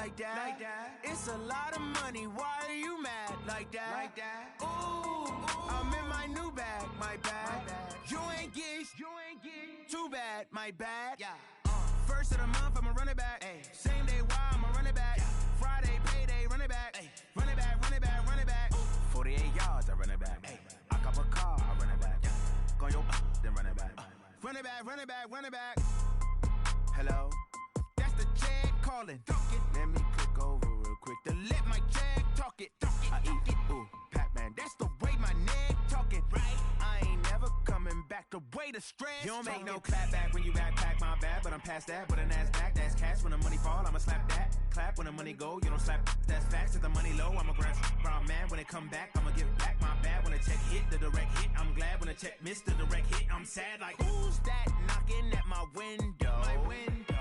like that. It's a lot of money, why are you mad like that? Ooh, I'm in my new bag, my bad. You ain't get, too bad, my bad. First of the month, I'ma run it back. Same day, why I'ma run it back. Friday, payday, run it back. Run it back, run it back, run it back. 48 yards, I run it back. I cop a car, I run it back. Go your then run it back. Run it back, run it back, run it back. Hello, that's the check calling. Let me click over real quick to let my check talk it. I eat it, ooh, Pac-Man, that's the way my neck talking. Right, I ain't never coming back the way the stress. You don't make no clap back when you backpack, my bad, but I'm past that. With a NASDAQ, that's cash. When the money fall, I'ma slap that. Clap when the money go, you don't slap. That's facts. If the money low, I'ma grab brown man. When it come back, I'ma give back my bad. When the check hit, the direct hit. I'm glad when the check missed the direct hit. I'm sad like, who's that knocking at my window?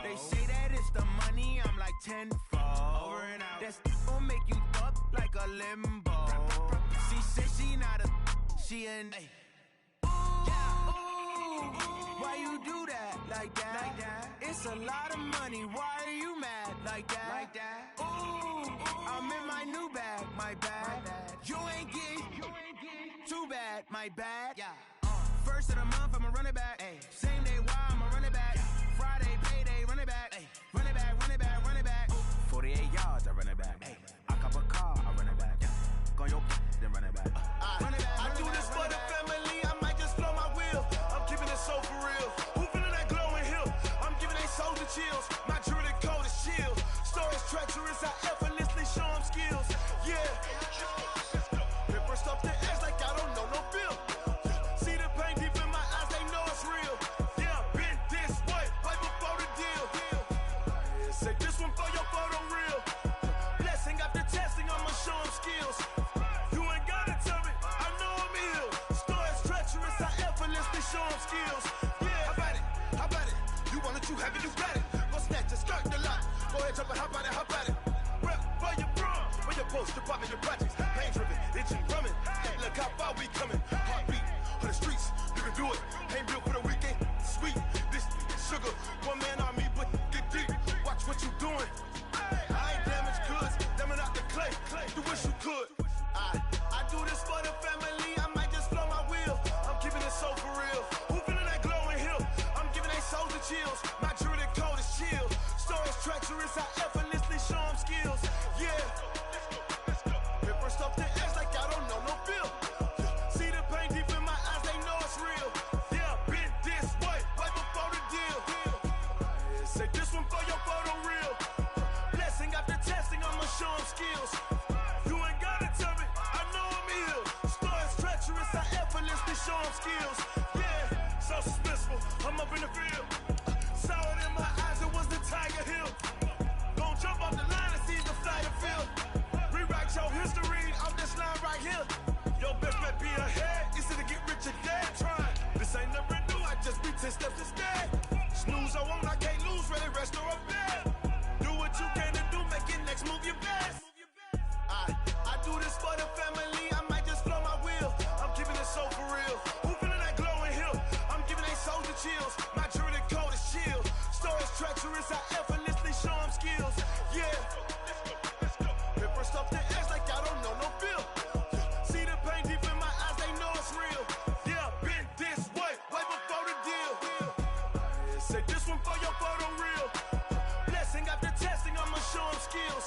They say that it's the money, I'm like tenfold. Over and out. That's gon' make you up like a limbo. She said she not a, she an. Why you do that like that? It's a lot of money, why are you mad like that? Ooh, I'm in my new bag, my bad. You ain't get, too bad, my bad. First of the month, I'ma run it back. Same day, why I'ma run it back. Friday, payday, run it back. Run it back, run it back, run it back. 48 yards, I run it back. I cop a car, I run it back. Go your then run it back. I do this for the family, I might just blow my wheel. I'm keeping it so for real. Who feeling that glowing hill? I'm giving they soldier chills. My jewelry code is chill. Stories treacherous, I effortlessly show them skills. Yeah. Paper stuff the edge like I don't know no bill. See the pain deep in my eyes, they know it's real. Yeah, been this way, right before the deal. Say this one for your photo reel. Blessing after testing, I'ma show them skills. You ain't gotta tell me, I know I'm ill. Stories treacherous, I effortlessly show them skills. Yeah, how about it? You want it, you have it, you got it. Go snatch it, skirt the lot. Go ahead, jump it, how about it? Rep for your bro, for your post, your poppin', your projects. Pain driven, itching, drumming. Look how far we coming. Heartbeat on the streets, you can do it. Ain't built for the weekend, sweet. This sugar, one man army, but get deep. Watch what you doing. I ain't damaged goods, damn it out the clay. You wish you could. I do this for the family, I might just blow my wheel. I'm keeping it so for real. Who feeling that glowing hill? I'm giving they soldier chills. My jewelry code is chill. Stories treacherous, I effortlessly show them skills. Yeah. Paper stuff the edge like I don't know no bill. See the pain deep in my eyes, they know it's real. Yeah, been this way, right before the deal. Say this one for your photo reel. Blessing after testing, I'ma show them skills. You ain't gotta tell me, I know I'm ill. Stories treacherous, I effortlessly show them skills. Yeah, so suspenseful, I'm up in the field. Saw it in my eyes, it was the Tiger Hill. Gon' jump off the line and see the flyer field. Rewrite your history off this line right here. Your best bet be ahead, easy to get rich or dead trying. This ain't never new, I just be 10 steps instead. Snooze I won't, I can't lose, ready, rest or a bed. Do what you can to do, make it next move your best. I do this for the family, I might just blow my wheel. I'm keeping it so for real. Who feeling that glowing hill? I'm giving they soldier chills. My jewelry code is chill. Stories treacherous, I effortlessly show them skills. Yeah. Paper stuff the edge like I don't know no bill. See the pain deep in my eyes, they know it's real. Yeah, been this way, right before the deal. Say this one for your photo reel. Blessing after testing, I'ma show them skills.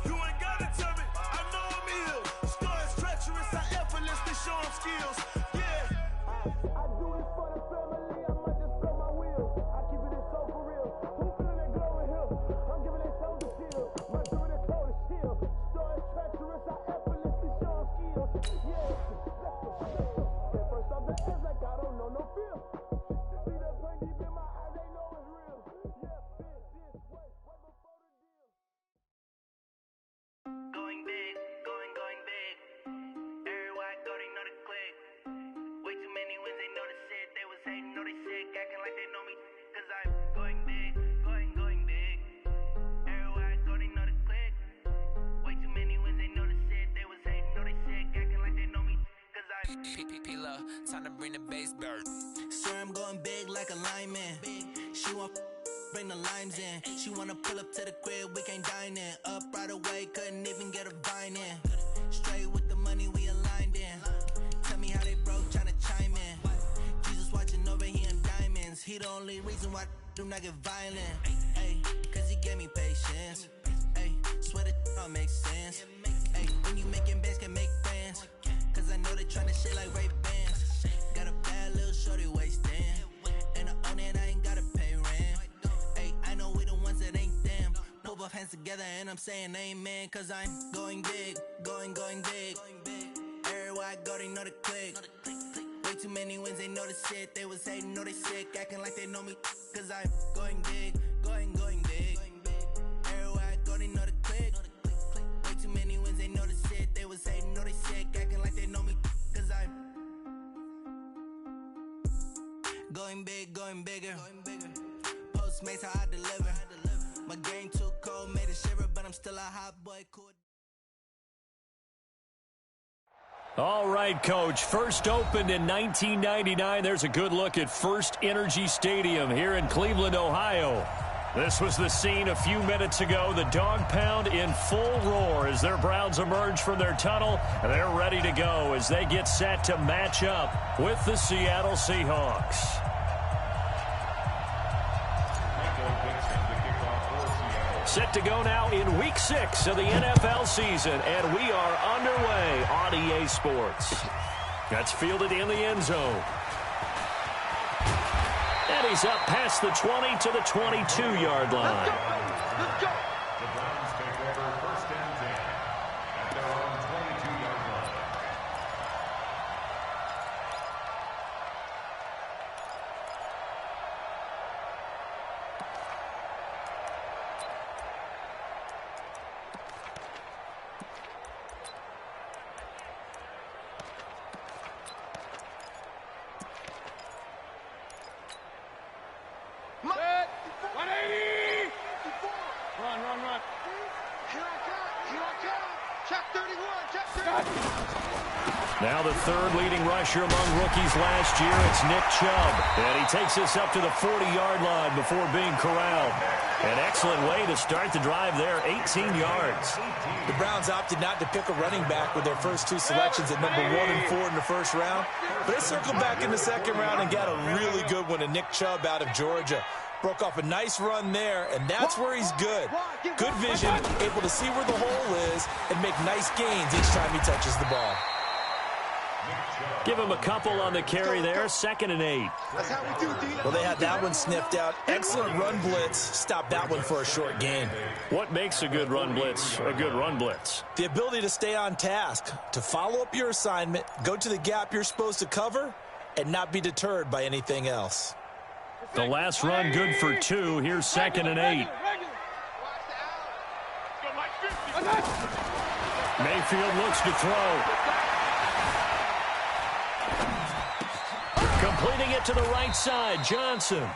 You ain't gotta tell me, I know I'm ill. Stories treacherous, I effortlessly show them skills. Yeah. I do this for the family, I might just blow my wheel. I keep it so for real. Who feeling that glowing hill? I'm giving it soldier shield. My jewelry code is chill. Stories treacherous, I effortlessly show them skills. Yeah. Get first off the edge like I don't know no feel. See that pain deep in my eyes, they know it's real. Yeah, been this way, right before the deal. Going big, going big. Everywhere I go, they know the click. Way too many wins, they know the shit. They was hating, know they sick, acting like they know me. Cause I'm going big, going big. Everywhere I go, they know the click. Way too many wins, they know the shit. They was hating, know they sick, acting like they know me. Cause I'm P-P-P-Love, time to bring the bass bird. Swear I'm going big like a lineman. She want bring the limes in. She wanna pull up to the crib, we can't dine in. Up right away, couldn't even get a vine in. Straight with the money we aligned in. Tell me how they broke, tryna chime in. Jesus watching over here in diamonds. He the only reason why I do not get violent. Ay, cause he gave me patience. Ay, swear that all makes sense. Ay, when you making bands, can make friends. Cause I know they tryna shit like Ray Bans. Got a bad little shorty wasting. And I own it, I ain't gotta pay rent. Ay, I know we the ones that ain't them. Pull both hands together and I'm saying amen. Cause I'm going big, going big. Everywhere I go, they know the click. Way too many wins, they know the shit. They was hating, know they sick, acting like they know me. Cause I'm going big, going big. Everywhere I go, they know the click. Way too many wins, they know the shit. They was hating, know they sick, acting like they know me. Cause I'm going big, going bigger. Postmates, how I deliver. My game too cold, made it shiver, but I'm still a hot boy, cool. All right, Coach. First opened in 1999. There's a good look at First Energy Stadium here in Cleveland, Ohio. This was the scene a few minutes ago. The dog pound in full roar as their Browns emerge from their tunnel. And they're ready to go as they get set to match up with the Seattle Seahawks. Set to go now in Week 6 of the NFL season, and we are underway on EA Sports. That's fielded in the end zone. And he's up past the 20 to the 22-yard line. Let's go. The Browns take over first and 10 at their own 22-yard line. Now the third leading rusher among rookies last year, it's Nick Chubb. And he takes us up to the 40-yard line before being corralled. An excellent way to start the drive there, 18 yards. The Browns opted not to pick a running back with their first two selections at number 1 and 4 in the first round. But they circled back in the second round and got a really good one to Nick Chubb out of Georgia. Broke off a nice run there, and that's where he's good. Good vision, able to see where the hole is, and make nice gains each time he touches the ball. Give him a couple on the carry there, 2nd and 8. That's how we do, D. Well, they had that one sniffed out. Excellent run blitz. Stopped that one for a short gain. What makes a good run blitz a good run blitz? The ability to stay on task, to follow up your assignment, go to the gap you're supposed to cover, and not be deterred by anything else. The last run good for 2. Here's 2nd and 8. Mayfield looks to throw. Completing it to the right side, Johnson.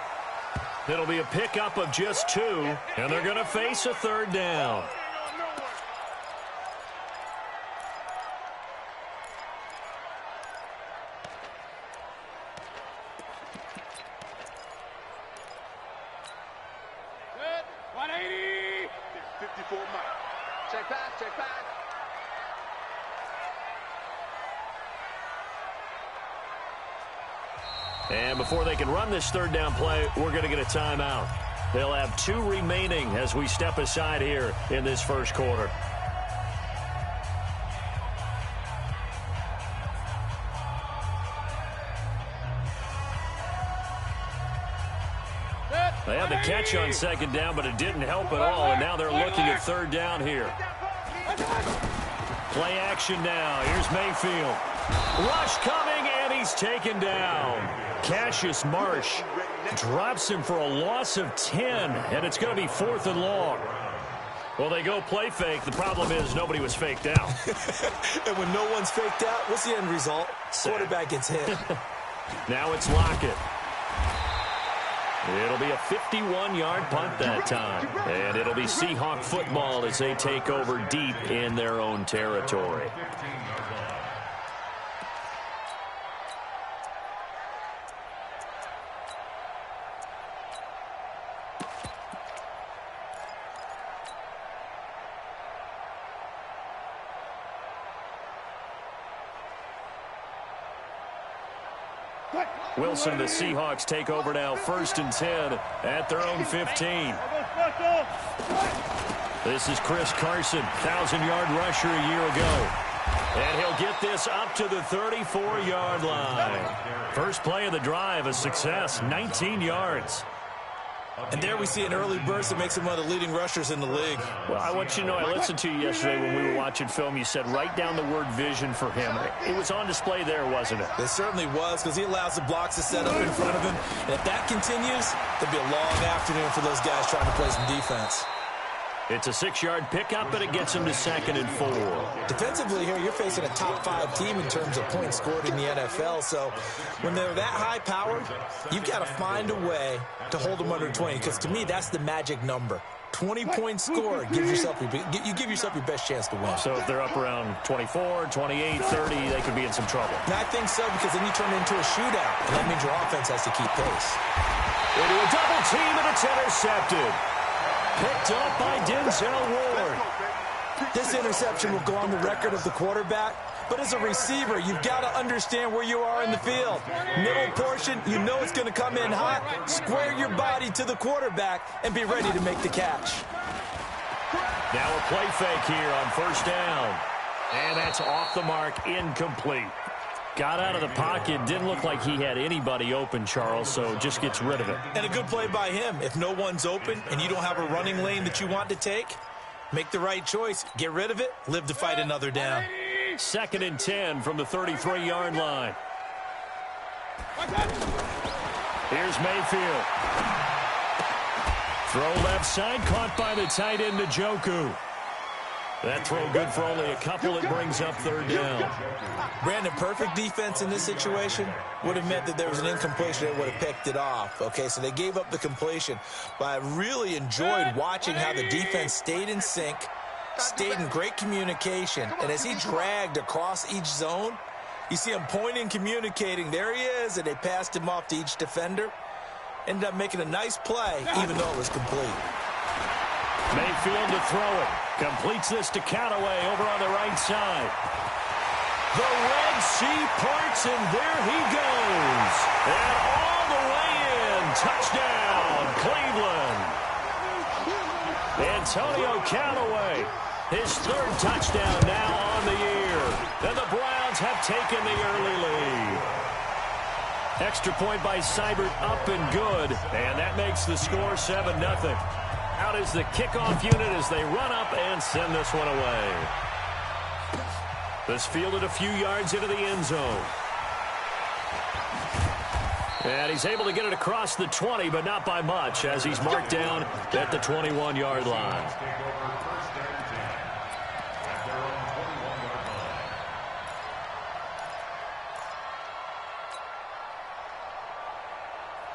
It'll be a pickup of just 2, and they're going to face a 3rd down. Good. 180. 54 miles. Check back, check back. And before they can run this 3rd down play, we're going to get a timeout. They'll have 2 remaining as we step aside here in this first quarter. They had the catch on 2nd down, but it didn't help at all, and now they're looking at 3rd down here. Play action now. Here's Mayfield. Rush coming, and he's taken down. Cassius Marsh drops him for a loss of 10, and it's going to be 4th and long. Well, they go play fake. The problem is nobody was faked out. And when no one's faked out, what's the end result? Quarterback gets hit. Now it's Lockett. It'll be a 51-yard punt that time. And it'll be Seahawk football as they take over deep in their own territory. Wilson, the Seahawks take over now, 1st and 10 at their own 15. This is Chris Carson, 1,000-yard rusher a year ago. And he'll get this up to the 34-yard line. First play of the drive, a success, 19 yards. And there we see an early burst that makes him one of the leading rushers in the league. Well, I want you to know, I listened to you yesterday when we were watching film. You said write down the word vision for him. It was on display there, wasn't it? It certainly was, because he allows the blocks to set up in front of him. And if that continues, there'll be a long afternoon for those guys trying to play some defense. It's a 6-yard pickup, and it gets him to 2nd and 4. Defensively here, you're facing a top-5 team in terms of points scored in the NFL. So when they're that high-powered, you've got to find a way to hold them under 20, because to me, that's the magic number. 20 points scored, you give yourself your best chance to win. So if they're up around 24, 28, 30, they could be in some trouble. And I think so, because then you turn it into a shootout, and that means your offense has to keep pace. Into a double team, and it's intercepted. Picked up by Denzel Ward. This interception will go on the record of the quarterback, but as a receiver, you've got to understand where you are in the field. Middle portion, you know it's going to come in hot. Square your body to the quarterback and be ready to make the catch. Now a play fake here on 1st down. And that's off the mark, incomplete. Got out of the pocket, didn't look like he had anybody open, Charles, so just gets rid of it. And a good play by him. If no one's open and you don't have a running lane that you want to take, make the right choice. Get rid of it. Live to fight another down. 2nd and 10 from the 33-yard line. Here's Mayfield. Throw left side, caught by the tight end, Njoku. That throw good for only a couple. It brings up 3rd down. Brandon, perfect defense in this situation would have meant that there was an incompletion that would have picked it off. Okay, so they gave up the completion. But I really enjoyed watching how the defense stayed in sync, stayed in great communication. And as he dragged across each zone, you see him pointing, communicating. There he is, and they passed him off to each defender. Ended up making a nice play, even though it was complete. Mayfield to throw it. Completes this to Callaway over on the right side. The Red Sea parts, and there he goes. And all the way in. Touchdown, Cleveland. Antonio Callaway, his 3rd touchdown now on the year. And the Browns have taken the early lead. Extra point by Seibert, up and good. And that makes the score 7-0. Out is the kickoff unit as they run up and send this one away. This fielded a few yards into the end zone. And he's able to get it across the 20, but not by much, as he's marked down at the 21-yard line.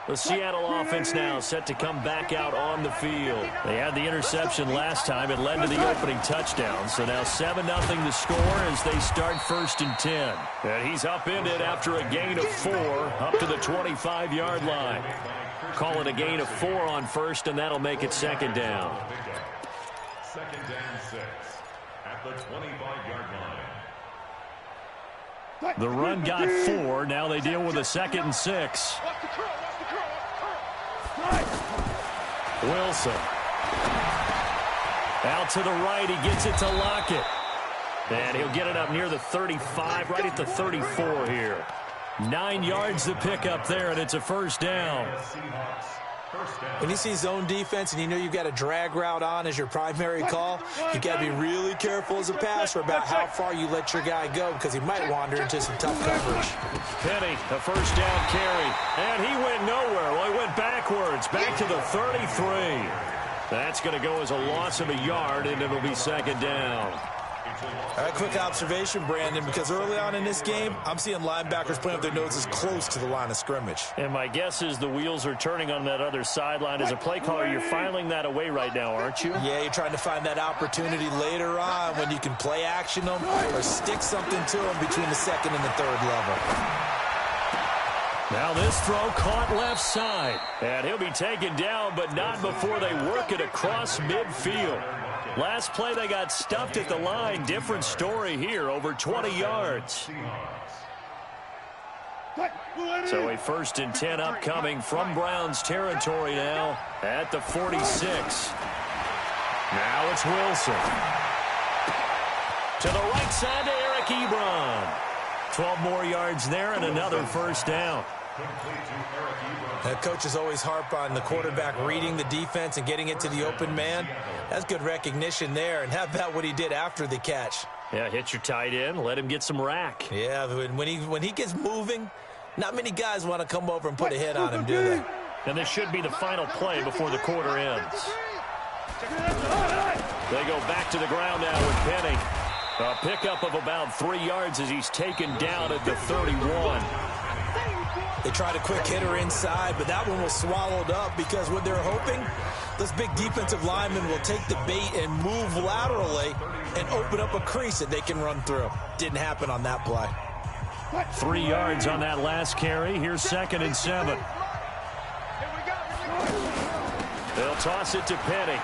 The Seattle offense now set to come back out on the field. They had the interception last time. It led to the opening touchdown. So now 7-0 the score as they start 1st and 10. And he's upended after a gain of 4 up to the 25-yard line. Call it a gain of 4 on 1st, and that'll make it 2nd down. 2nd and 6 at the 25-yard line. The run got 4. Now they deal with a 2nd and 6. Wilson. Out to the right. He gets it to Lockett. And he'll get it up near the 35, right at the 34 here. 9 yards to pick up there, and it's a 1st down. When you see zone defense and you know you've got a drag route on as your primary call, you've got to be really careful as a passer about how far you let your guy go, because he might wander into some tough coverage. Penny, a 1st down carry, and he went nowhere. Well, he went backwards, back to the 33. That's going to go as a loss of a yard, and it'll be 2nd down. All right, quick observation, Brandon, because early on in this game, I'm seeing linebackers playing up their noses close to the line of scrimmage. And my guess is the wheels are turning on that other sideline. As a play caller, you're filing that away right now, aren't you? Yeah, you're trying to find that opportunity later on when you can play action them or stick something to them between the 2nd and the 3rd level. Now this throw caught left side. And he'll be taken down, but not before they work it across midfield. Last play, they got stuffed at the line. Different story here, over 20 yards. So a 1st and 10 upcoming from Browns territory now at the 46. Now it's Wilson. To the right side to Eric Ebron. 12 more yards there and another 1st down. That coaches always harp on the quarterback reading the defense and getting it to the open man. That's good recognition there. And how about what he did after the catch? Yeah, hit your tight end, let him get some rack. Yeah, when he gets moving, not many guys want to come over and put a hit on him, do they? And this should be the final play before the quarter ends. They go back to the ground now with Penny. A pickup of about 3 yards as he's taken down at the 31. They tried a quick hitter inside, but that one was swallowed up because what they're hoping, this big defensive lineman will take the bait and move laterally and open up a crease that they can run through. Didn't happen on that play. 3 yards on that last carry. Here's 2nd and 7. They'll toss it to Penny.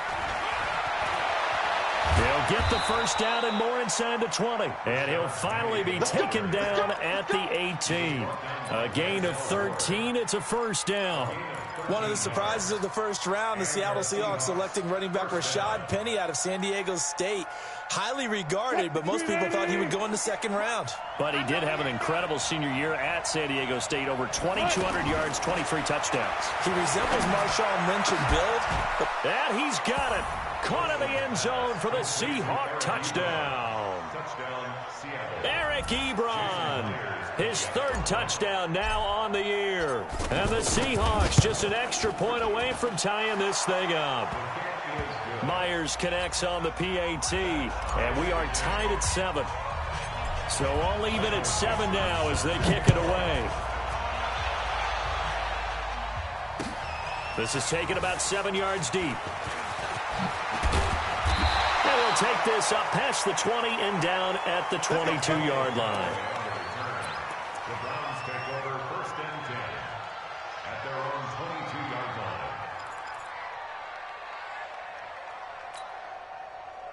He'll get the 1st down and more inside the 20. And he'll finally be taken down at the 18. A gain of 13. It's a 1st down. One of the surprises of the 1st round, the Seattle Seahawks selecting running back Rashad Penny out of San Diego State. Highly regarded, but most people thought he would go in the 2nd round. But he did have an incredible senior year at San Diego State. Over 2,200 yards, 23 touchdowns. He resembles Marshawn Lynch in build. And he's got it. Caught in the end zone for the Seahawk touchdown. Eric Ebron, his 3rd touchdown now on the year. And the Seahawks just an extra point away from tying this thing up. Myers connects on the PAT, and we are tied at 7. So all even at 7 now as they kick it away. This is taken about 7 yards deep. And we'll take this up past the 20 and down at the 22-yard line. The Browns take over 1st and 10 at their own 22-yard line.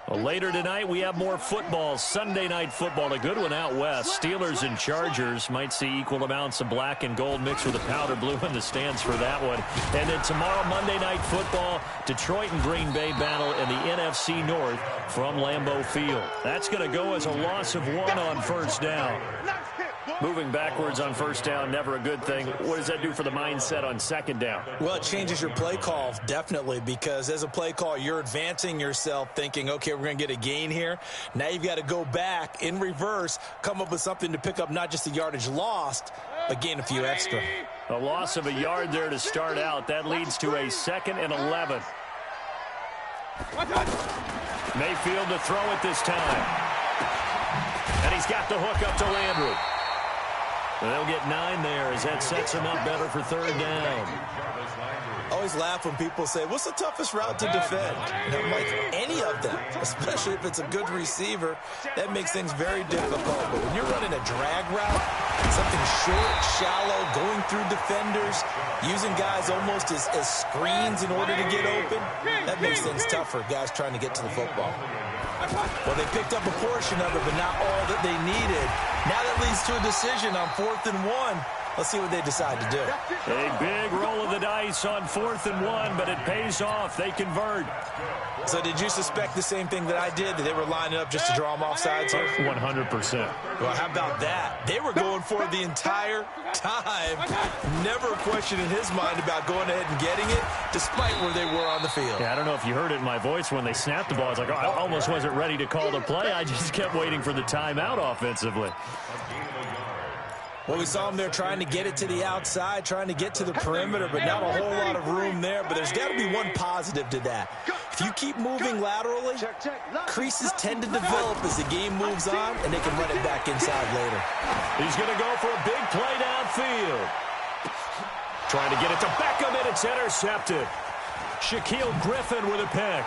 Well, later tonight, we have more football. Sunday night football, a good one out west. Steelers and Chargers might see equal amounts of black and gold mixed with a powder blue in the stands for that one. And then tomorrow, Monday night football, Detroit and Green Bay battle in the NFC North from Lambeau Field. That's going to go as a loss of 1 on 1st down. Moving backwards on 1st down, never a good thing. What does that do for the mindset on 2nd down? Well, it changes your play call, definitely, because as a play call, you're advancing yourself thinking, okay, we're going to get a gain here. Now you've got to go back in reverse, come up with something to pick up not just the yardage lost, but gain a few extra. A loss of a yard there to start out. That leads to a 2nd and 11. Mayfield to throw it this time. And he's got the hook up to Landry. They'll get 9 there as that sets him up better for 3rd down. I always laugh when people say, what's the toughest route to defend? And I'm like, any of them, especially if it's a good receiver, that makes things very difficult. But when you're running a drag route, something short, shallow, going through defenders, using guys almost as screens in order to get open, that makes things tough for guys trying to get to the football. Well, they picked up a portion of it, but not all that they needed. Now that leads to a decision on 4th and 1. Let's see what they decide to do. A big roll of the dice on 4th and 1, but it pays off. They convert. So did you suspect the same thing that I did, that they were lining up just to draw them off sides here? 100%. Well, how about that? They were going for it the entire time. Never a question in his mind about going ahead and getting it, despite where they were on the field. Yeah, I don't know if you heard it in my voice when they snapped the ball. I was like, oh, I almost wasn't ready to call the play. I just kept waiting for the timeout offensively. Well, we saw them there trying to get it to the outside, trying to get to the perimeter, but not a whole lot of room there. But there's got to be one positive to that. If you keep moving laterally, creases tend to develop as the game moves on, and they can run it back inside later. He's going to go for a big play downfield. Trying to get it to Beckham, and it's intercepted. Shaquille Griffin with a pick.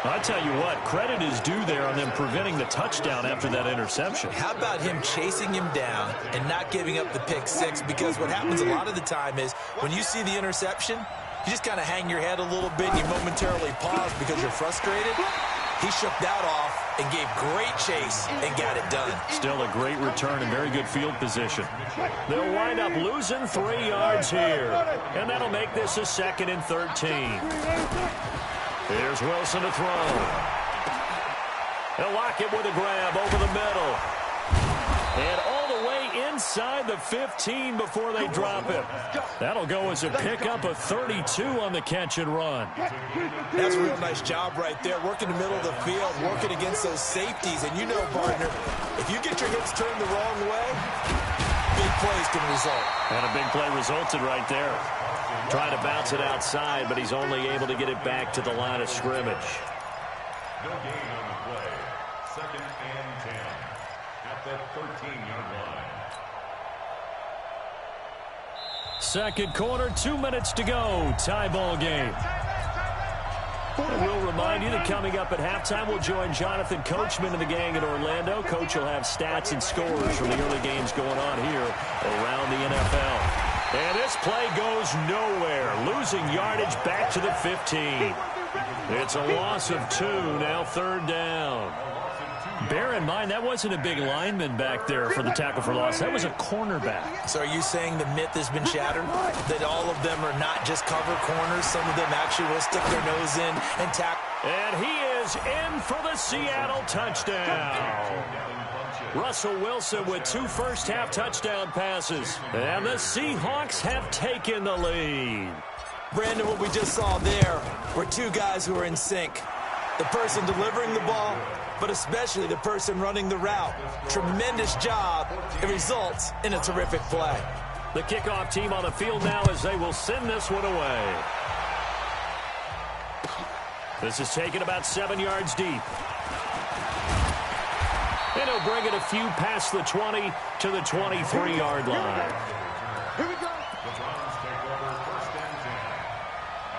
I tell you what, credit is due there on them preventing the touchdown after that interception. How about him chasing him down and not giving up the pick six? Because what happens a lot of the time is when you see the interception, you just kind of hang your head a little bit and you momentarily pause because you're frustrated. He shook that off and gave great chase and got it done. Still a great return and very good field position. They'll wind up losing 3 yards here, and that'll make this a 2nd and 13. Here's Wilson to throw. He'll lock it with a grab over the middle. And all the way inside the 15 before they drop it. That'll go as a pickup of 32 on the catch and run. That's a real nice job right there, working the middle of the field, working against those safeties. And you know, partner, if you get your hips turned the wrong way, big plays can result. And a big play resulted right there. Trying to bounce it outside, but he's only able to get it back to the line of scrimmage. No gain on the play. 2nd and 10 at the 13-yard line. Second quarter, 2 minutes to go. Tie ball game. We'll remind you that coming up at halftime, we'll join Jonathan Coachman and the gang in Orlando. Coach will have stats and scores from the early games going on here around the NFL. And this play goes nowhere. Losing yardage back to the 15. It's a loss of 2, now 3rd down. Bear in mind, that wasn't a big lineman back there for the tackle for loss. That was a cornerback. So are you saying the myth has been shattered? That all of them are not just cover corners? Some of them actually will stick their nose in and tackle. And he is in for the Seattle touchdown. Russell Wilson with 2 first-half touchdown passes. And the Seahawks have taken the lead. Brandon, what we just saw there were 2 guys who are in sync. The person delivering the ball, but especially the person running the route. Tremendous job. It results in a terrific play. The kickoff team on the field now as they will send this one away. This is taken about 7 yards deep. And he'll bring it a few past the 20 to the 23-yard line. Here we go. The Browns take over 1st and 10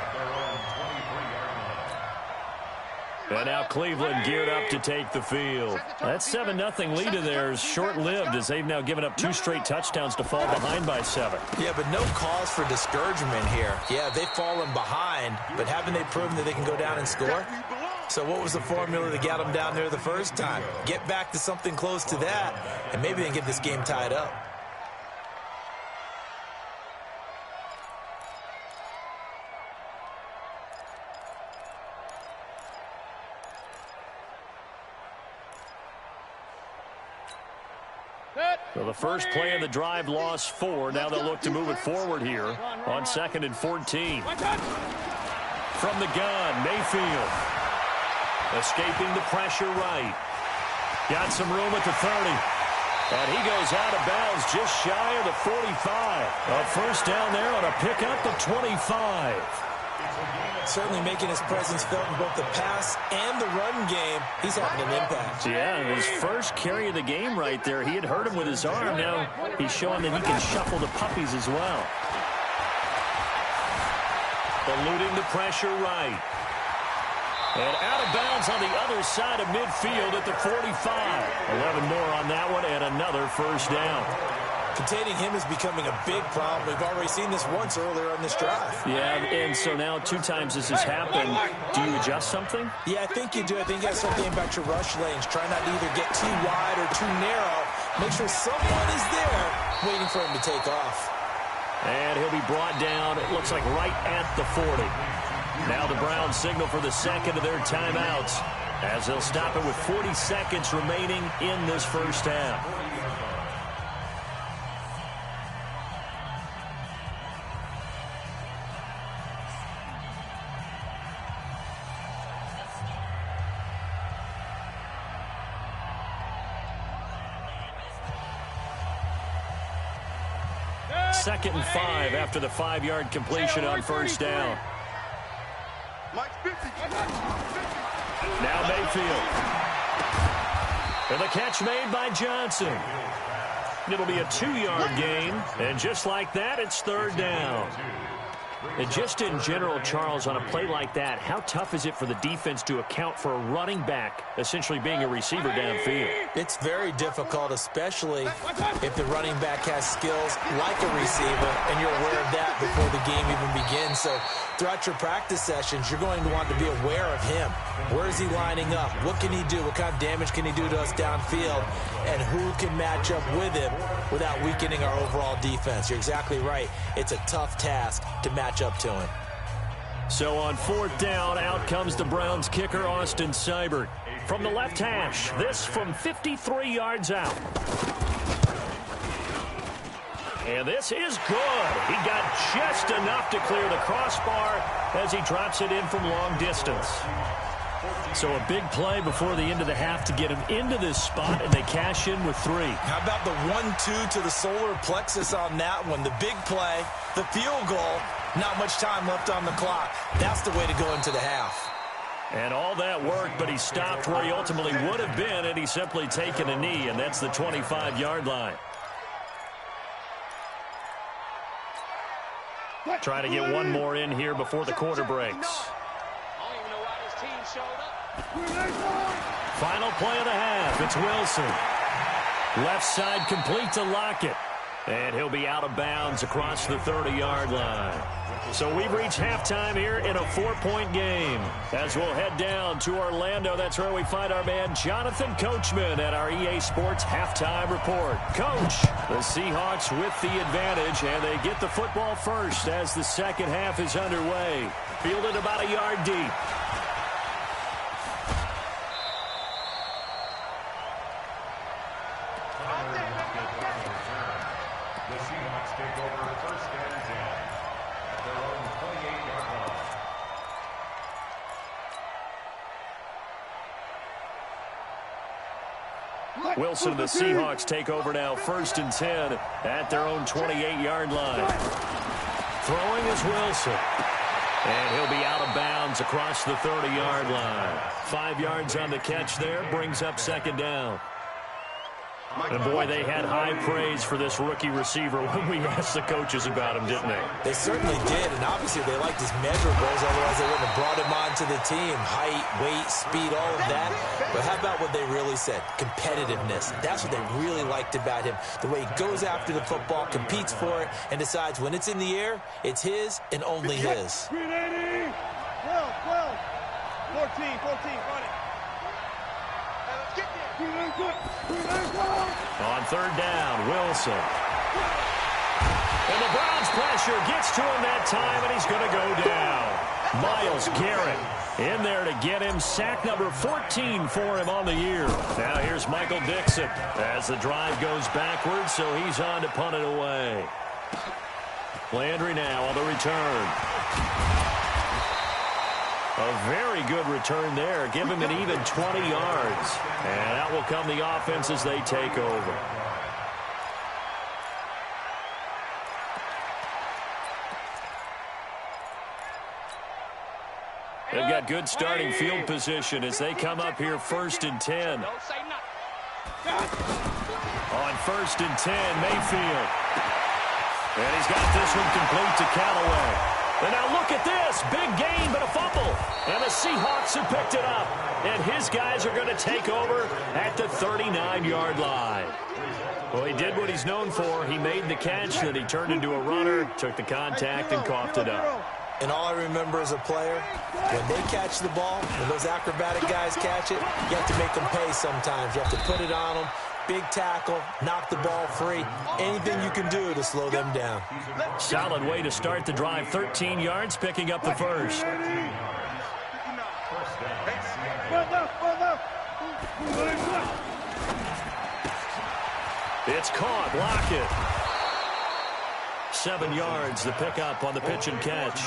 at their own 23-yard line. And now Cleveland geared up to take the field. That 7-0 lead of theirs short-lived as they've now given up 2 straight touchdowns to fall behind by 7. Yeah, but no cause for discouragement here. Yeah, they've fallen behind, but haven't they proven that they can go down and score? So what was the formula that got them down there the first time? Get back to something close to that, and maybe they can get this game tied up. So the first play of the drive lost 4. Now they'll look to move it forward here on 2nd and 14. From the gun, Mayfield. Escaping the pressure right. Got some room at the 30. And he goes out of bounds just shy of the 45. A first down there on a pickup of 25. Certainly making his presence felt in both the pass and the run game. He's having an impact. Yeah, his first carry of the game right there. He had hurt him with his arm. Now he's showing that he can shuffle the puppies as well. Eluding the pressure right. And out of bounds on the other side of midfield at the 45. 11 more on that one and another first down. Containing him is becoming a big problem. We've already seen this once earlier on this drive. Yeah, and so now 2 times this has happened. Do you adjust something? Yeah, I think you do. I think you have something about your rush lanes. Try not to either get too wide or too narrow. Make sure someone is there waiting for him to take off. And he'll be brought down, it looks like right at the 40. Now the Browns signal for the second of their timeouts as they'll stop it with 40 seconds remaining in this first half. Second and 5 after the 5-yard completion on first down. Now Mayfield. And the catch made by Johnson. It'll be a 2-yard gain. And just like that, it's third down. And just in general, Charles, on a play like that, how tough is it for the defense to account for a running back essentially being a receiver downfield? It's very difficult, especially if the running back has skills like a receiver, and you're aware of that before the game even begins. So throughout your practice sessions, you're going to want to be aware of him. Where is he lining up? What can he do? What kind of damage can he do to us downfield? And who can match up with him without weakening our overall defense? You're exactly right. It's a tough task to match up to him. So on 4th down, out comes the Browns kicker, Austin Seibert. From the left hash, this from 53 yards out. And this is good. He got just enough to clear the crossbar as he drops it in from long distance. So a big play before the end of the half to get him into this spot, and they cash in with 3. How about the 1-2 to the solar plexus on that one? The big play, the field goal, not much time left on the clock. That's the way to go into the half. And all that worked, but he stopped where he ultimately would have been, and he's simply taken a knee, and that's the 25-yard line. Try to get one more in here before the quarter breaks. Final play of the half. It's Wilson. Left side complete to Lockett. And he'll be out of bounds across the 30-yard line. So we've reached halftime here in a 4-point game. As we'll head down to Orlando, that's where we find our man Jonathan Coachman at our EA Sports Halftime Report. Coach, the Seahawks with the advantage, and they get the football first as the second half is underway. Fielded about a yard deep. The Seahawks take over 1st and 10 at their own 28-yard line. Wilson and the Seahawks take over now 1st and 10 at their own 28-yard line. Throwing is Wilson. And he'll be out of bounds across the 30-yard line. 5 yards on the catch there, brings up 2nd down. And boy, they had high praise for this rookie receiver when we asked the coaches about him, didn't they? They certainly did, and obviously they liked his measurables, otherwise they wouldn't have brought him onto the team. Height, weight, speed, all of that. But how about what they really said? Competitiveness. That's what they really liked about him. The way he goes after the football, competes for it, and decides when it's in the air, it's his and only his. 380! 12, 14, run it. On 3rd down, Wilson. And the Browns pressure gets to him that time, and he's going to go down. Myles Garrett in there to get him. Sack number 14 for him on the year. Now here's Michael Dixon as the drive goes backwards, so he's on to punt it away. Landry now on the return. A very good return there. Give him an even 20 yards. And out will come the offense as they take over. They've got good starting field position as they come up here 1st and 10. On 1st and 10, Mayfield. And he's got this one complete to Callaway. And now look at this. Big gain, but a fumble. And the Seahawks have picked it up. And his guys are going to take over at the 39-yard line. Well, he did what he's known for. He made the catch, then he turned into a runner, took the contact, and coughed it up. And all I remember as a player, when they catch the ball, when those acrobatic guys catch it, you have to make them pay sometimes. You have to put it on them. Big tackle, knock the ball free. Anything you can do to slow them down. Solid way to start the drive. 13 yards, picking up the first. It's caught. Lockett. 7 yards, the pickup on the pitch and catch.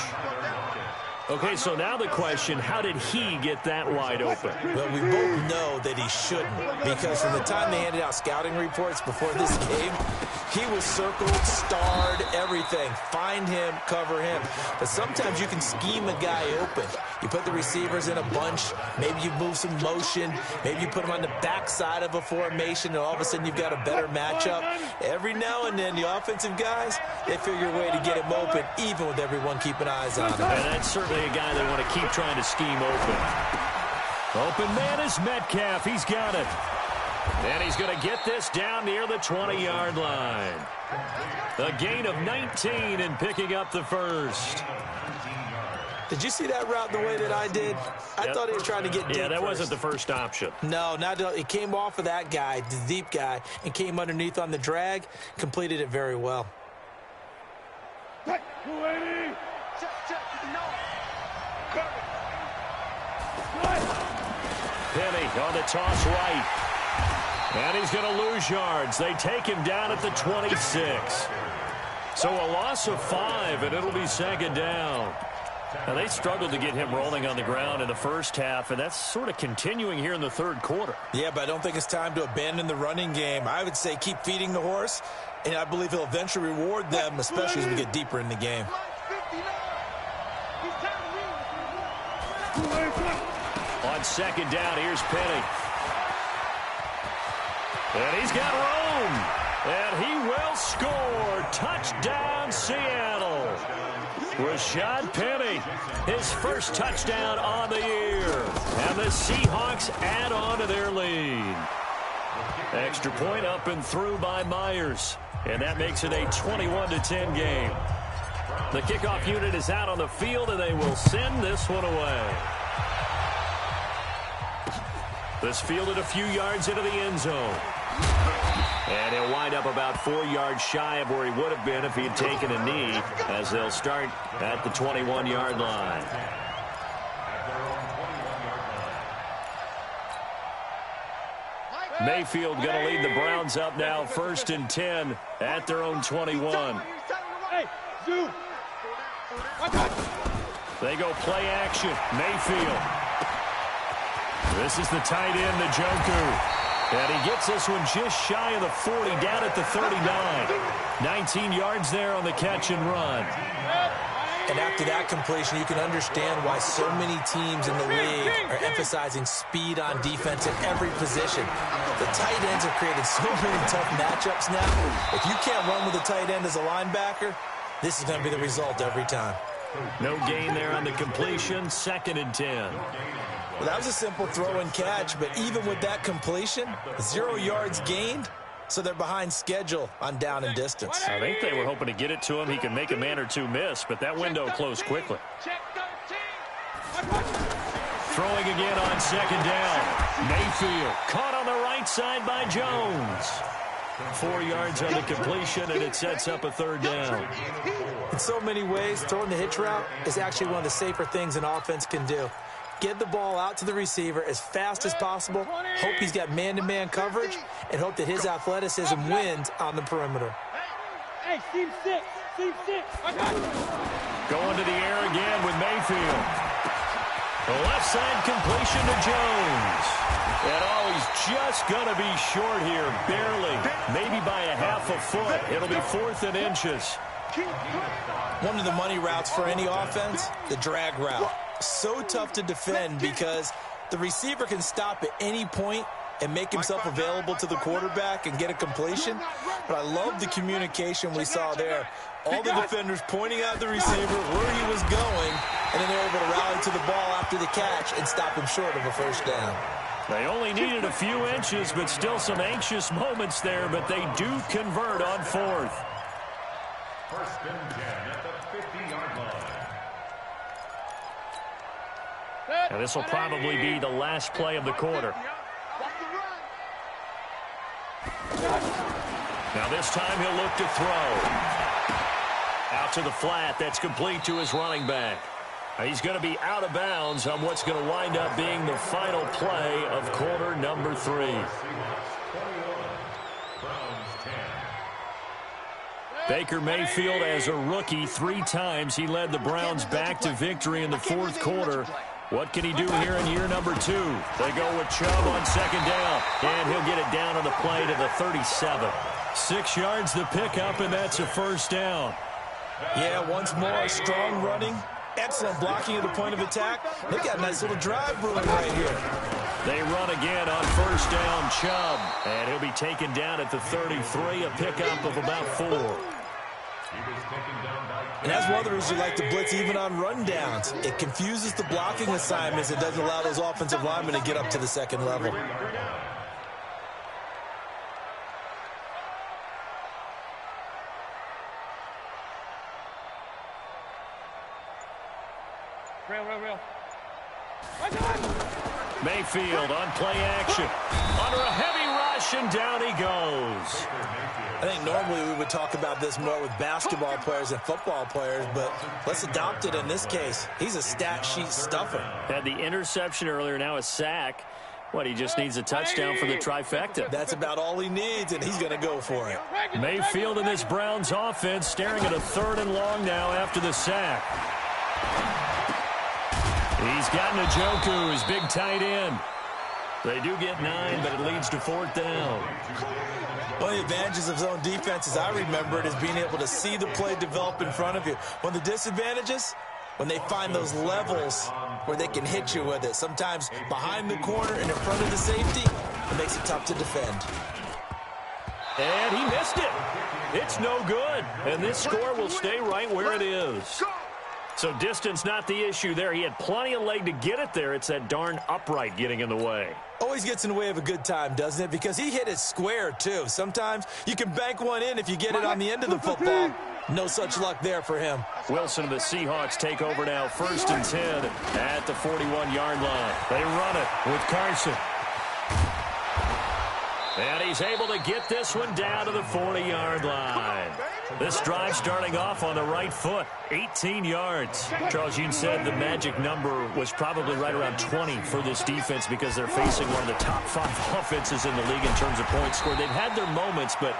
Okay, so now the question, how did he get that wide open? Well, we both know that he shouldn't, because from the time they handed out scouting reports before this game, He was circled, starred, everything. Find him, cover him. But sometimes you can scheme a guy open. You put the receivers in a bunch. Maybe you move some motion. Maybe you put them on the backside of a formation, and all of a sudden you've got a better matchup. Every now and then, the offensive guys, they figure a way to get him open, even with everyone keeping eyes on him. And that's certainly a guy they want to keep trying to scheme open. Open man is Metcalf. He's got it. And he's going to get this down near the 20-yard line. A gain of 19 and picking up the first. Did you see that route the way that I did? I thought he was trying to get deep. Yeah, that wasn't the first option. No, it came off of that guy, the deep guy, and came underneath on the drag. Completed it very well. Penny on the toss right. And he's going to lose yards. They take him down at the 26. So a loss of 5, and it'll be second down. Now, they struggled to get him rolling on the ground in the first half, and that's sort of continuing here in the third quarter. Yeah, but I don't think it's time to abandon the running game. I would say keep feeding the horse, and I believe he'll eventually reward them, especially as we get deeper in the game. On second down, here's Penny. And he's got room. And he will score. Touchdown, Seattle. Rashad Penny, his first touchdown on the year. And the Seahawks add on to their lead. Extra point up and through by Myers. And that makes it a 21-10 game. The kickoff unit is out on the field, and they will send this one away. This fielded a few yards into the end zone. And he'll wind up about 4 yards shy of where he would have been if he had taken a knee, as they'll start at the 21-yard line. Mayfield going to lead the Browns up now, 1st and 10 at their own 21. They go play action. Mayfield. This is the tight end, Njoku. And he gets this one just shy of the 40, down at the 39. 19 yards there on the catch and run. And after that completion, you can understand why so many teams in the league are emphasizing speed on defense at every position. The tight ends have created so many tough matchups now. If you can't run with a tight end as a linebacker, this is going to be the result every time. No gain there on the completion, 2nd and 10. Well, that was a simple throw and catch, but even with that completion, 0 yards gained, so they're behind schedule on down and distance. I think they were hoping to get it to him. He could make a man or two miss, but that window closed quickly. Throwing again on 2nd down. Mayfield caught on the right side by Jones. 4 yards on the completion, and it sets up a 3rd down. In so many ways, throwing the hitch route is actually one of the safer things an offense can do. Get the ball out to the receiver as fast as possible, hope he's got man-to-man coverage, and hope that his athleticism wins on the perimeter. Hey, seam 6. Going to the air again with Mayfield. The left side completion to Jones. And he's just going to be short here, barely, maybe by a half a foot. It'll be 4th and inches. One of the money routes for any offense, the drag route. So tough to defend because the receiver can stop at any point and make himself available to the quarterback and get a completion. But I love the communication we saw there. All the defenders pointing out the receiver where he was going, and then they're able to rally to the ball after the catch and stop him short of a 1st down. They only needed a few inches, but still some anxious moments there, but they do convert on 4th. 1st and 10 at the 50-yard line. And this will probably be the last play of the quarter. Now this time he'll look to throw. Out to the flat. That's complete to his running back. He's going to be out of bounds on what's going to wind up being the final play of quarter number 3. Baker Mayfield, as a rookie, 3 times he led the Browns back to victory in the 4th quarter. What can he do here in year number 2? They go with Chubb on 2nd down, and he'll get it down on the play to the 37. 6 yards the pickup, and that's a first down. Yeah, once more, strong running, excellent blocking at the point of attack. Look at a nice little drive brewing right here. They run again on first down, Chubb, and he'll be taken down at the 33, a pickup of about 4. And that's one of the reasons you like to blitz even on run downs. It confuses the blocking assignments. It doesn't allow those offensive linemen to get up to the second level. Real. Mayfield on play action. Under a heavy rush, and down he goes. I think normally we would talk about this more with basketball players and football players, but let's adopt it in this case. He's a stat sheet stuffer. Had the interception earlier, now a sack. What, he just needs a touchdown for the trifecta. That's about all he needs, and he's going to go for it. Mayfield in this Browns offense staring at a 3rd and long now after the sack. He's got Njoku, his big tight end. They do get 9, but it leads to 4th down. One of the advantages of zone defense, as I remember it, is being able to see the play develop in front of you. One of the disadvantages, when they find those levels where they can hit you with it. Sometimes behind the corner and in front of the safety, it makes it tough to defend. And he missed it. It's no good. And this score will stay right where it is. So distance not the issue there. He had plenty of leg to get it there. It's that darn upright getting in the way. Always gets in the way of a good time, doesn't it? Because he hit it square, too. Sometimes you can bank one in if you get it on the end of the football. No such luck there for him. Wilson and the Seahawks take over now, 1st and 10 at the 41-yard line. They run it with Carson. And he's able to get this one down to the 40-yard line. This drive starting off on the right foot, 18 yards. Charles, you said the magic number was probably right around 20 for this defense because they're facing one of the top 5 offenses in the league in terms of points scored. They've had their moments, but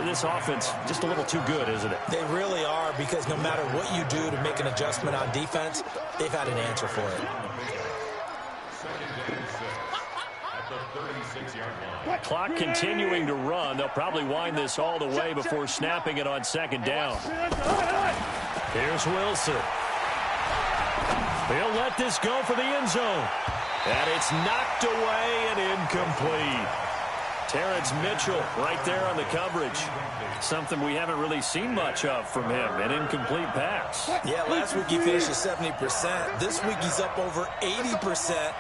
this offense just a little too good, isn't it? They really are, because no matter what you do to make an adjustment on defense, they've had an answer for it. Clock continuing to run. They'll probably wind this all the way before snapping it on 2nd down. Here's Wilson. He'll let this go for the end zone. And it's knocked away and incomplete. Terrence Mitchell right there on the coverage. Something we haven't really seen much of from him, an incomplete pass. Yeah, last week he finished at 70%. This week he's up over 80%.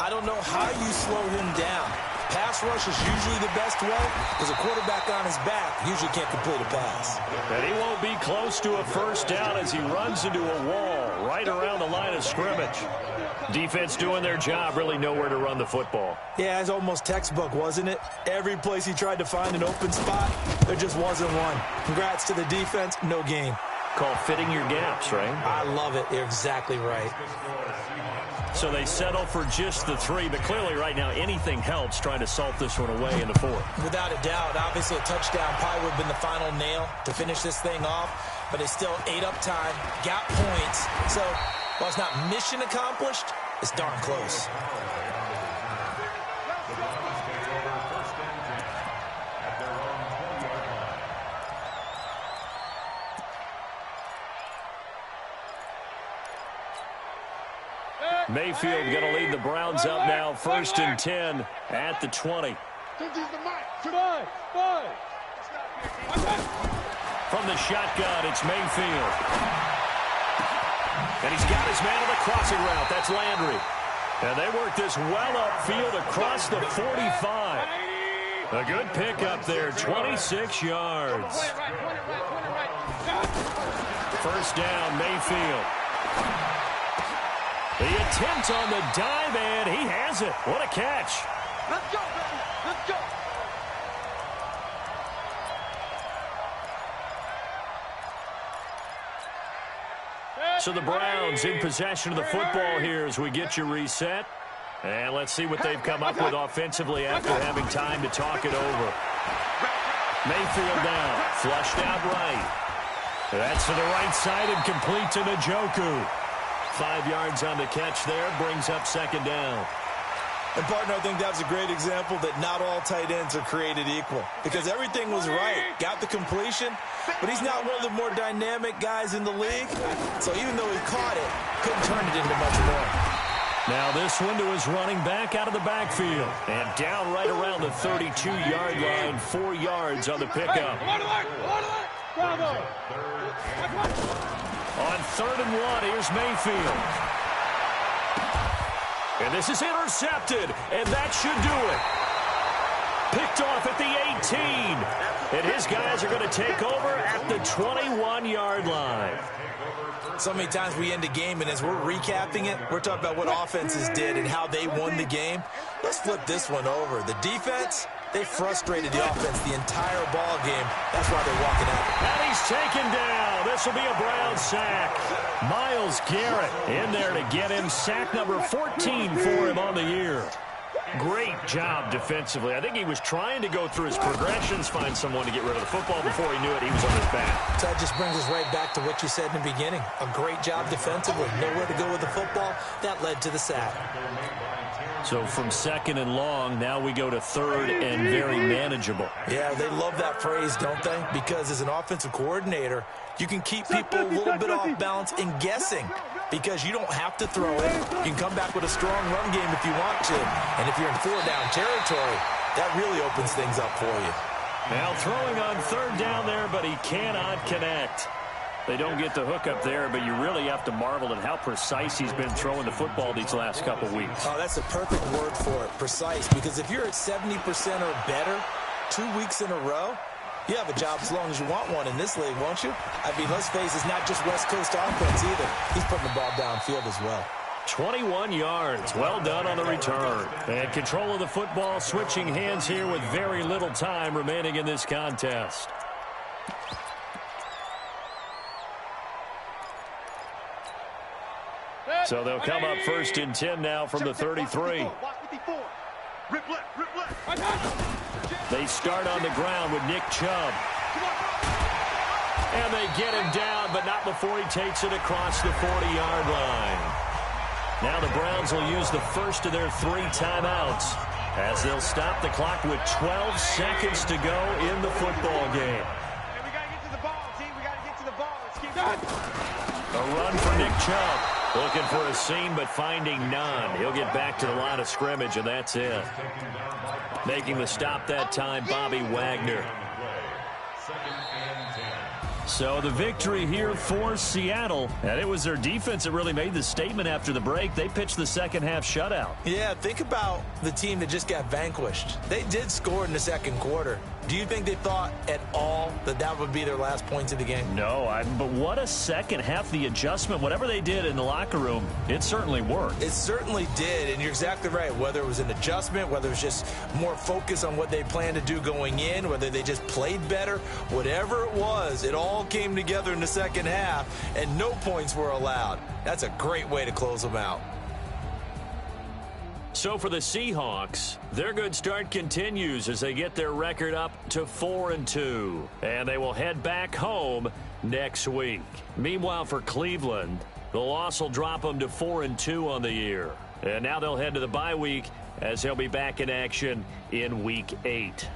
I don't know how you slow him down. Pass rush is usually the best way because a quarterback on his back usually can't complete a pass. And he won't be close to a first down as he runs into a wall right around the line of scrimmage. Defense doing their job, really nowhere to run the football. Yeah, it's almost textbook, wasn't it? Every place he tried to find an open spot, there just wasn't one. Congrats to the defense, no gain. Called fitting your gaps, right? I love it. You're exactly right. So they settle for just the 3, but clearly right now anything helps trying to salt this one away in the 4th. Without a doubt, obviously a touchdown probably would have been the final nail to finish this thing off, but it's still 8 up time, got points, so while it's not mission accomplished, it's darn close. Mayfield going to lead the Browns up now, 1st and 10 at the 20. From the shotgun, it's Mayfield. And he's got his man on the crossing route. That's Landry. And they work this well upfield across the 45. A good pickup there, 26 yards. 1st down, Mayfield. The attempt on the dive, and he has it. What a catch. Let's go, baby. Let's go. So the Browns in possession of the football here as we get you reset. And let's see what they've come up with offensively after having time to talk it over. Mayfield down, flushed out right. That's to the right side and complete to Njoku. 5 yards on the catch there, brings up 2nd down. And, partner, I think that's a great example that not all tight ends are created equal because everything was right. Got the completion, but he's not one of the more dynamic guys in the league. So even though he caught it, couldn't turn it into much more. Now this one to his running back out of the backfield. And down right around the 32-yard line, 4 yards on the pickup. On 3rd and 1, here's Mayfield. And this is intercepted, and that should do it. Picked off at the 18. And his guys are going to take over at the 21-yard line. So many times we end a game, and as we're recapping it, we're talking about what offenses did and how they won the game. Let's flip this one over. The defense, they frustrated the offense the entire ball game. That's why they're walking out. And he's taken down. This will be a Brown sack. Myles Garrett in there to get him. Sack number 14 for him on the year. Great job defensively. I think he was trying to go through his progressions, find someone to get rid of the football. Before he knew it, he was on his back. So that just brings us right back to what you said in the beginning. A great job defensively. Nowhere to go with the football. That led to the sack. So from 2nd and long, now we go to 3rd and very manageable. Yeah, they love that phrase, don't they? Because as an offensive coordinator, you can keep people a little bit off balance and guessing because you don't have to throw it. You can come back with a strong run game if you want to. And if you're in 4-down territory, that really opens things up for you. Now throwing on 3rd down there, but he cannot connect. They don't get the hook up there, but you really have to marvel at how precise he's been throwing the football these last couple weeks. Oh, that's the perfect word for it, precise. Because if you're at 70% or better 2 weeks in a row, you have a job as long as you want one in this league, won't you? I mean, let's face it, it's not just West Coast offense either. He's putting the ball downfield as well. 21 yards. Well done on the return. And control of the football, switching hands here with very little time remaining in this contest. So they'll come up 1st and 10 now from the 33. They start on the ground with Nick Chubb. And they get him down, but not before he takes it across the 40-yard line. Now the Browns will use the first of their 3 timeouts as they'll stop the clock with 12 seconds to go in the football game. We got to get to the ball, team. We got to get to the ball. Let's keep going. A run for Nick Chubb. Looking for a seam, but finding none. He'll get back to the line of scrimmage, and that's it. Making the stop that time, Bobby Wagner. So the victory here for Seattle, and it was their defense that really made the statement after the break. They pitched the second-half shutout. Yeah, think about the team that just got vanquished. They did score in the second quarter. Do you think they thought at all that that would be their last points of the game? No, but what a second half. The adjustment, whatever they did in the locker room, it certainly worked. It certainly did, and you're exactly right. Whether it was an adjustment, whether it was just more focus on what they planned to do going in, whether they just played better, whatever it was, it all came together in the second half, and no points were allowed. That's a great way to close them out. So for the Seahawks, their good start continues as they get their record up to 4-2. And they will head back home next week. Meanwhile, for Cleveland, the loss will drop them to 4-2 on the year. And now they'll head to the bye week as they'll be back in action in Week 8.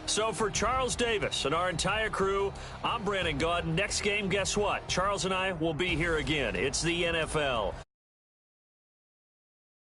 So for Charles Davis and our entire crew, I'm Brandon Gaudin. Next game, guess what? Charles and I will be here again. It's the NFL.